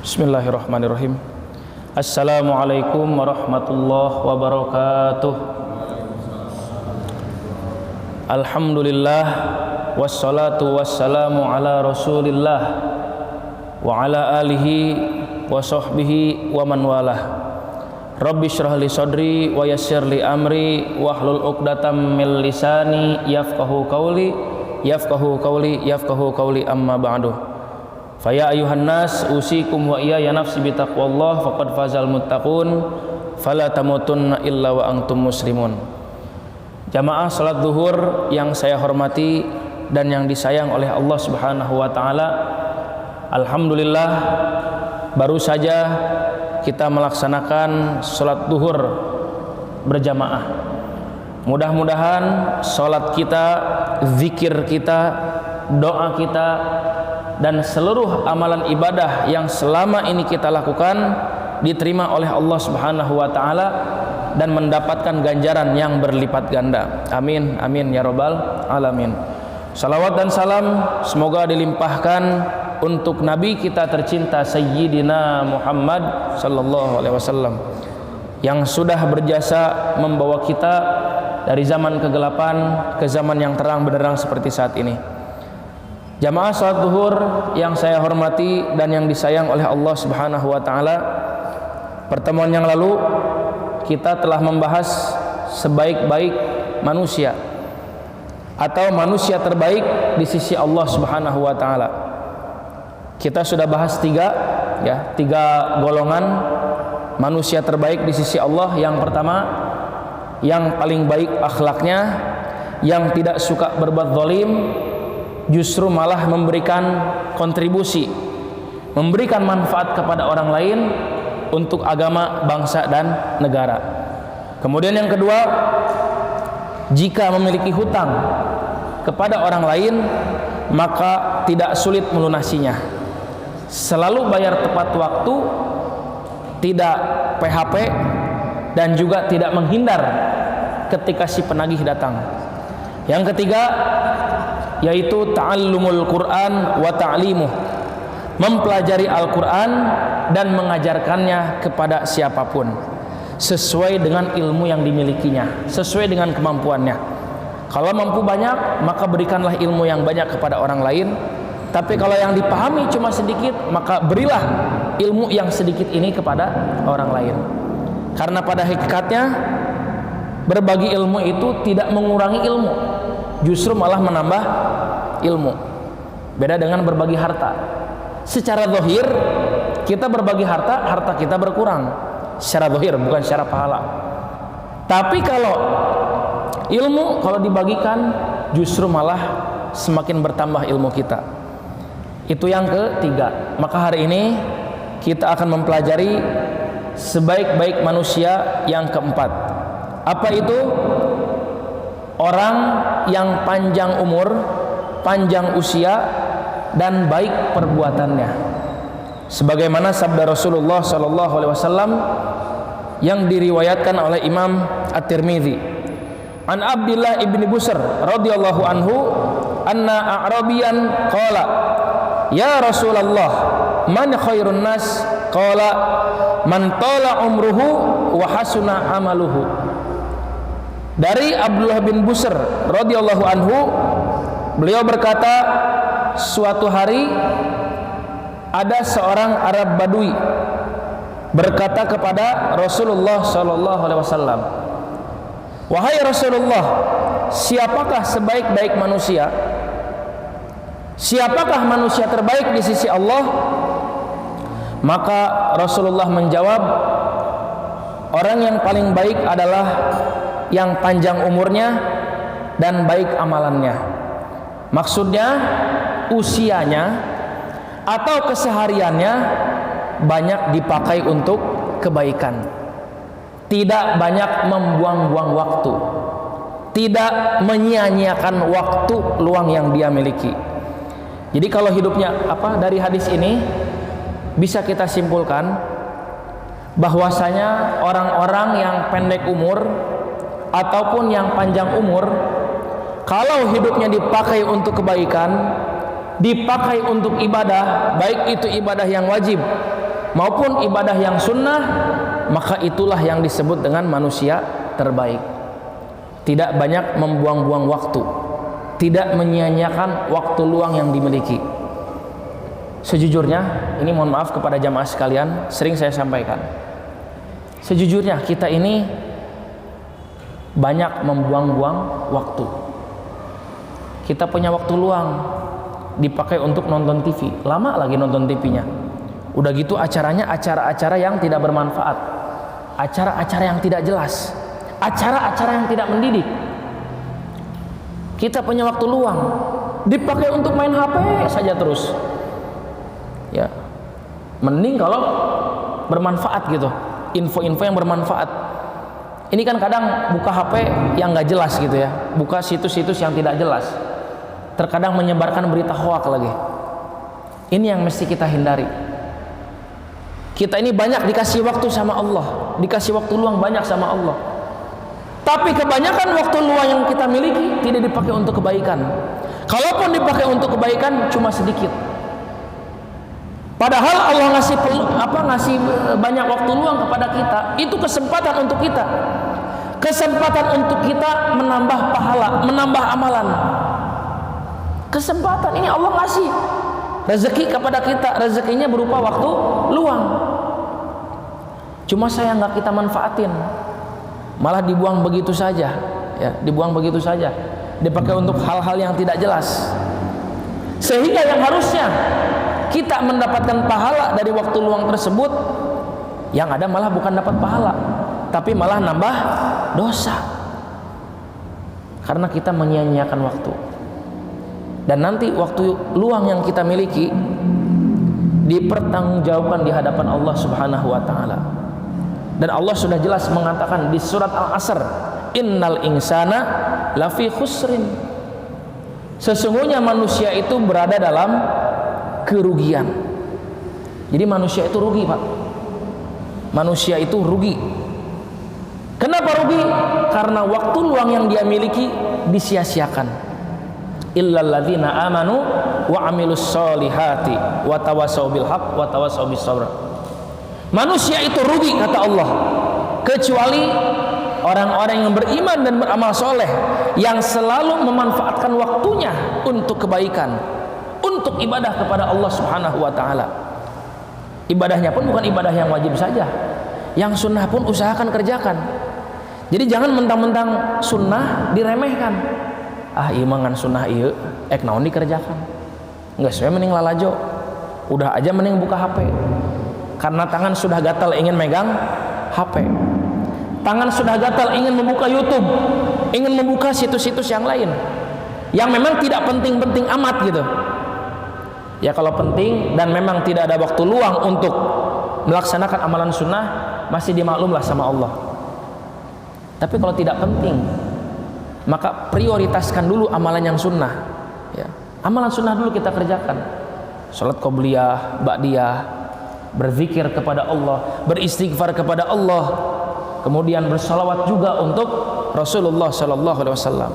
Bismillahirrahmanirrahim. Assalamualaikum warahmatullahi wabarakatuh. Alhamdulillah, wassalatu wassalamu ala rasulillah wa ala alihi wa sahbihi wa man walah. Rabbi shrah li sadri wa yassir li amri wahlul 'uqdatam min lisani yafqahu qawli amma ba'du. Faya ayuhan nas usikum wa iya ya nafsi bitaqwallah faqad fazal muttaqun fala tamutunna illa wa antum muslimun. Jamaah salat zuhur yang saya hormati dan yang disayang oleh Allah Subhanahu wa taala. Alhamdulillah, baru saja kita melaksanakan salat zuhur berjamaah. Mudah-mudahan salat kita, zikir kita, doa kita dan seluruh amalan ibadah yang selama ini kita lakukan diterima oleh Allah Subhanahu wa taala dan mendapatkan ganjaran yang berlipat ganda. Amin amin ya rabbal alamin. Salawat dan salam semoga dilimpahkan untuk nabi kita tercinta Sayyidina Muhammad sallallahu alaihi wasallam yang sudah berjasa membawa kita dari zaman kegelapan ke zaman yang terang benderang seperti saat ini. Jamaah salat zuhur yang saya hormati dan yang disayang oleh Allah Subhanahu wa taala, pertemuan yang lalu kita telah membahas sebaik-baik manusia atau manusia terbaik di sisi Allah Subhanahu wa taala. Kita sudah bahas tiga golongan manusia terbaik di sisi Allah. Yang pertama, yang paling baik akhlaknya, yang tidak suka berbuat zalim, justru malah memberikan kontribusi, memberikan manfaat kepada orang lain untuk agama, bangsa dan negara. Kemudian yang kedua, jika memiliki hutang kepada orang lain maka tidak sulit melunasinya, selalu bayar tepat waktu, tidak PHP dan juga tidak menghindar ketika si penagih datang. Yang ketiga yaitu ta'allumul Quran wa ta'limuh, mempelajari Al-Quran dan mengajarkannya kepada siapapun sesuai dengan ilmu yang dimilikinya, sesuai dengan kemampuannya. Kalau mampu banyak maka berikanlah ilmu yang banyak kepada orang lain, tapi kalau yang dipahami cuma sedikit maka berilah ilmu yang sedikit ini kepada orang lain. Karena pada hakikatnya berbagi ilmu itu tidak mengurangi ilmu, justru malah menambah ilmu. Beda dengan berbagi harta. Secara zahir kita berbagi harta, harta kita berkurang secara zahir, bukan secara pahala. Tapi kalau ilmu, kalau dibagikan justru malah semakin bertambah ilmu kita. Itu yang ketiga. Maka hari ini kita akan mempelajari sebaik-baik manusia yang keempat. Apa itu? Orang yang panjang umur, panjang usia dan baik perbuatannya. Sebagaimana sabda Rasulullah sallallahu alaihi wasallam yang diriwayatkan oleh Imam At-Tirmidzi. An Abdullah ibni Busr radhiyallahu anhu anna a'rabiyan qala ya Rasulullah man khairun nas qala man tala umruhu wa hasuna amaluhu. Dari Abdullah bin Busr radhiyallahu anhu, beliau berkata, suatu hari ada seorang Arab Badui berkata kepada Rasulullah sallallahu alaihi wasallam, wahai Rasulullah, siapakah sebaik-baik manusia? Siapakah manusia terbaik di sisi Allah? Maka Rasulullah menjawab, orang yang paling baik adalah yang panjang umurnya dan baik amalannya. Maksudnya usianya atau kesehariannya banyak dipakai untuk kebaikan, tidak banyak membuang-buang waktu, tidak menyia-nyiakan waktu luang yang dia miliki. Jadi kalau hidupnya dari hadis ini bisa kita simpulkan bahwasanya orang-orang yang pendek umur ataupun yang panjang umur, kalau hidupnya dipakai untuk kebaikan, dipakai untuk ibadah, baik itu ibadah yang wajib maupun ibadah yang sunnah, maka itulah yang disebut dengan manusia terbaik. Tidak banyak membuang-buang waktu, tidak menyia-nyiakan waktu luang yang dimiliki. Sejujurnya, ini mohon maaf kepada jamaah sekalian, sering saya sampaikan, sejujurnya kita ini banyak membuang-buang waktu. Kita punya waktu luang dipakai untuk nonton TV, lama lagi nonton TV-nya. Udah gitu acaranya acara-acara yang tidak bermanfaat, acara-acara yang tidak jelas, acara-acara yang tidak mendidik. Kita punya waktu luang dipakai untuk main HP saja terus. Ya, mending kalau bermanfaat gitu, info-info yang bermanfaat. Ini kan kadang buka HP yang nggak jelas gitu ya, buka situs-situs yang tidak jelas, terkadang menyebarkan berita hoak lagi. Ini yang mesti kita hindari. Kita ini banyak dikasih waktu sama Allah, dikasih waktu luang banyak sama Allah, tapi kebanyakan waktu luang yang kita miliki tidak dipakai untuk kebaikan. Kalaupun dipakai untuk kebaikan cuma sedikit. Padahal Allah ngasih banyak waktu luang kepada kita, itu kesempatan untuk kita. Kesempatan untuk kita menambah pahala, menambah amalan. Kesempatan ini Allah ngasih rezeki kepada kita, rezekinya berupa waktu luang. Cuma saya nggak kita manfaatin, malah dibuang begitu saja, ya, dibuang begitu saja, dipakai untuk hal-hal yang tidak jelas. Sehingga yang harusnya kita mendapatkan pahala dari waktu luang tersebut, yang ada malah bukan dapat pahala, tapi malah nambah dosa, karena kita menyia-nyiakan waktu. Dan nanti waktu luang yang kita miliki dipertanggungjawabkan di hadapan Allah Subhanahu wa taala. Dan Allah sudah jelas mengatakan di surat Al-Asr, innal insana lafi khusrin. Sesungguhnya manusia itu berada dalam kerugian. Jadi manusia itu rugi, Pak. Manusia itu rugi. Kenapa rugi? Karena waktu luang yang dia miliki disia-siakan. Illal ladzina amanu wa amilus solihati wa tawassaw bil haqq wa tawassaw bis sabr. Manusia itu rugi kata Allah, kecuali orang-orang yang beriman dan beramal soleh, yang selalu memanfaatkan waktunya untuk kebaikan, untuk ibadah kepada Allah Subhanahu wa taala. Ibadahnya pun bukan ibadah yang wajib saja, yang sunnah pun usahakan kerjakan. Jadi jangan mentang-mentang sunnah diremehkan. Ah, ieu mangan sunnah ieu, naon dikerjakan. Enggak sesuai mending lalajo. Udah aja mending buka HP. Karena tangan sudah gatal ingin megang HP. Tangan sudah gatal ingin membuka YouTube, ingin membuka situs-situs yang lain, yang memang tidak penting-penting amat gitu. Ya kalau penting dan memang tidak ada waktu luang untuk melaksanakan amalan sunnah, masih dimaklumlah sama Allah. Tapi kalau tidak penting, maka prioritaskan dulu amalan yang sunnah, ya. Amalan sunnah dulu kita kerjakan. Salat qobliyah, ba'diyah, berzikir kepada Allah, beristighfar kepada Allah, kemudian bersalawat juga untuk Rasulullah sallallahu alaihi wasallam,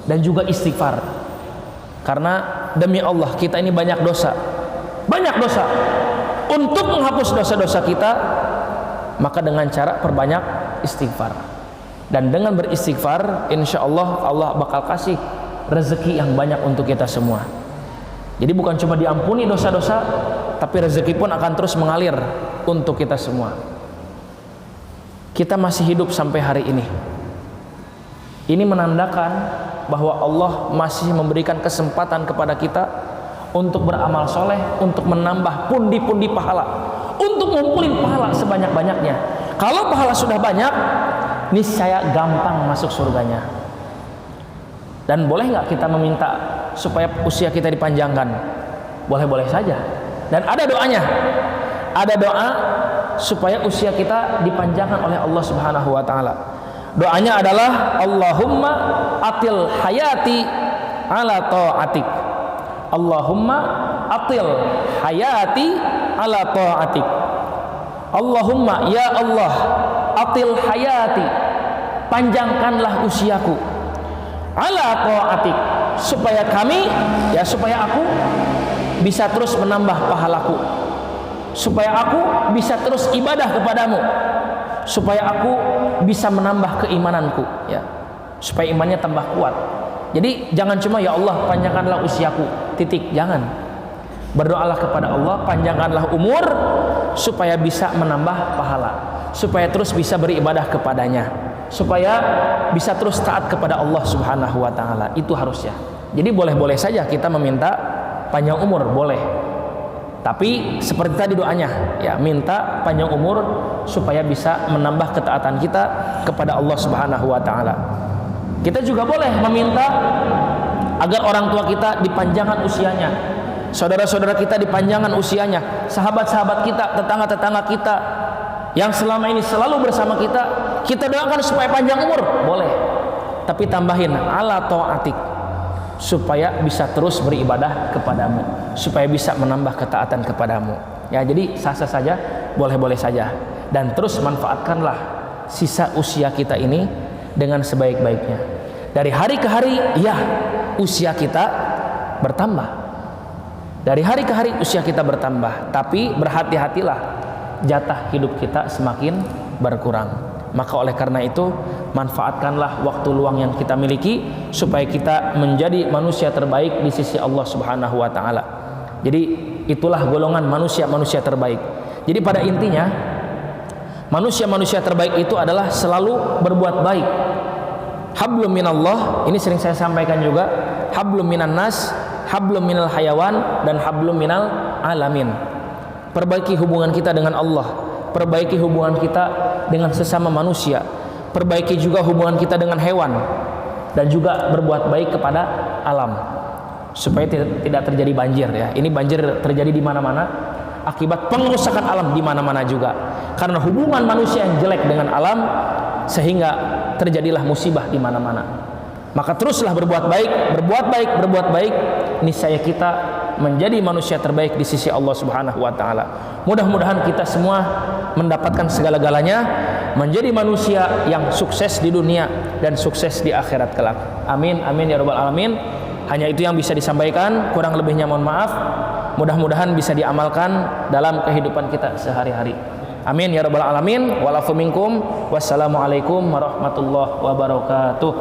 dan juga istighfar. Karena demi Allah kita ini banyak dosa. Untuk menghapus dosa-dosa kita, maka dengan cara perbanyak istighfar. Dan dengan beristighfar, insya Allah Allah bakal kasih rezeki yang banyak untuk kita semua. Jadi bukan cuma diampuni dosa-dosa, tapi rezeki pun akan terus mengalir untuk kita semua. Kita masih hidup sampai hari ini. Ini menandakan bahwa Allah masih memberikan kesempatan kepada kita untuk beramal soleh, untuk menambah pundi-pundi pahala, untuk ngumpulin pahala sebanyak-banyaknya. Kalau pahala sudah banyak, niscaya gampang masuk surganya. Dan boleh nggak kita meminta supaya usia kita dipanjangkan? Boleh-boleh saja. Dan ada doanya. Ada doa supaya usia kita dipanjangkan oleh Allah Subhanahu wa taala. Doanya adalah Allahumma atil hayati ala ta'atik. Allahumma atil hayati ala ta'atik. Allahumma ya Allah, atil hayati, panjangkanlah usiaku, ala ta'atik, supaya aku bisa terus menambah pahalaku, supaya aku bisa terus ibadah kepadamu, supaya aku bisa menambah keimananku, ya, supaya imannya tambah kuat. Jadi jangan cuma ya Allah panjangkanlah usiaku, titik, jangan. Berdoalah kepada Allah, panjangkanlah umur supaya bisa menambah pahala, supaya terus bisa beribadah kepadanya, supaya bisa terus taat kepada Allah Subhanahu wa taala. Itu harusnya. Jadi boleh-boleh saja kita meminta panjang umur, boleh. Tapi seperti tadi doanya, ya, minta panjang umur supaya bisa menambah ketaatan kita kepada Allah Subhanahu wa taala. Kita juga boleh meminta agar orang tua kita dipanjangkan usianya, saudara-saudara kita dipanjangkan usianya, sahabat-sahabat kita, tetangga-tetangga kita yang selama ini selalu bersama kita, kita doakan supaya panjang umur, boleh. Tapi tambahin ala ta'atik, supaya bisa terus beribadah kepadamu, supaya bisa menambah ketaatan kepadamu. Ya, jadi sah-sah saja, boleh-boleh saja. Dan terus manfaatkanlah sisa usia kita ini dengan sebaik-baiknya. Dari hari ke hari, ya, usia kita bertambah. Dari hari ke hari usia kita bertambah, tapi berhati-hatilah, jatah hidup kita semakin berkurang. Maka oleh karena itu, manfaatkanlah waktu luang yang kita miliki supaya kita menjadi manusia terbaik di sisi Allah Subhanahu wa taala. Jadi itulah golongan manusia-manusia terbaik. Jadi pada intinya, manusia-manusia terbaik itu adalah selalu berbuat baik. Hablum minallah, ini sering saya sampaikan juga, hablum minan nas, hablum minal hayawan, dan hablum minal alamin. Perbaiki hubungan kita dengan Allah, perbaiki hubungan kita dengan sesama manusia, perbaiki juga hubungan kita dengan hewan, dan juga berbuat baik kepada alam supaya tidak terjadi banjir, ya. Ini banjir terjadi di mana-mana akibat pengerusakan alam di mana-mana juga. Karena hubungan manusia yang jelek dengan alam sehingga terjadilah musibah di mana-mana. Maka teruslah berbuat baik, berbuat baik, berbuat baik, niscaya kita menjadi manusia terbaik di sisi Allah Subhanahu wa taala. Mudah-mudahan kita semua mendapatkan segala-galanya, menjadi manusia yang sukses di dunia dan sukses di akhirat kelak. Amin, amin ya rabbal alamin. Hanya itu yang bisa disampaikan, kurang lebihnya mohon maaf. Mudah-mudahan bisa diamalkan dalam kehidupan kita sehari-hari. Amin ya rabbal alamin. Walafu minkum. Wassalamualaikum warahmatullahi wabarakatuh.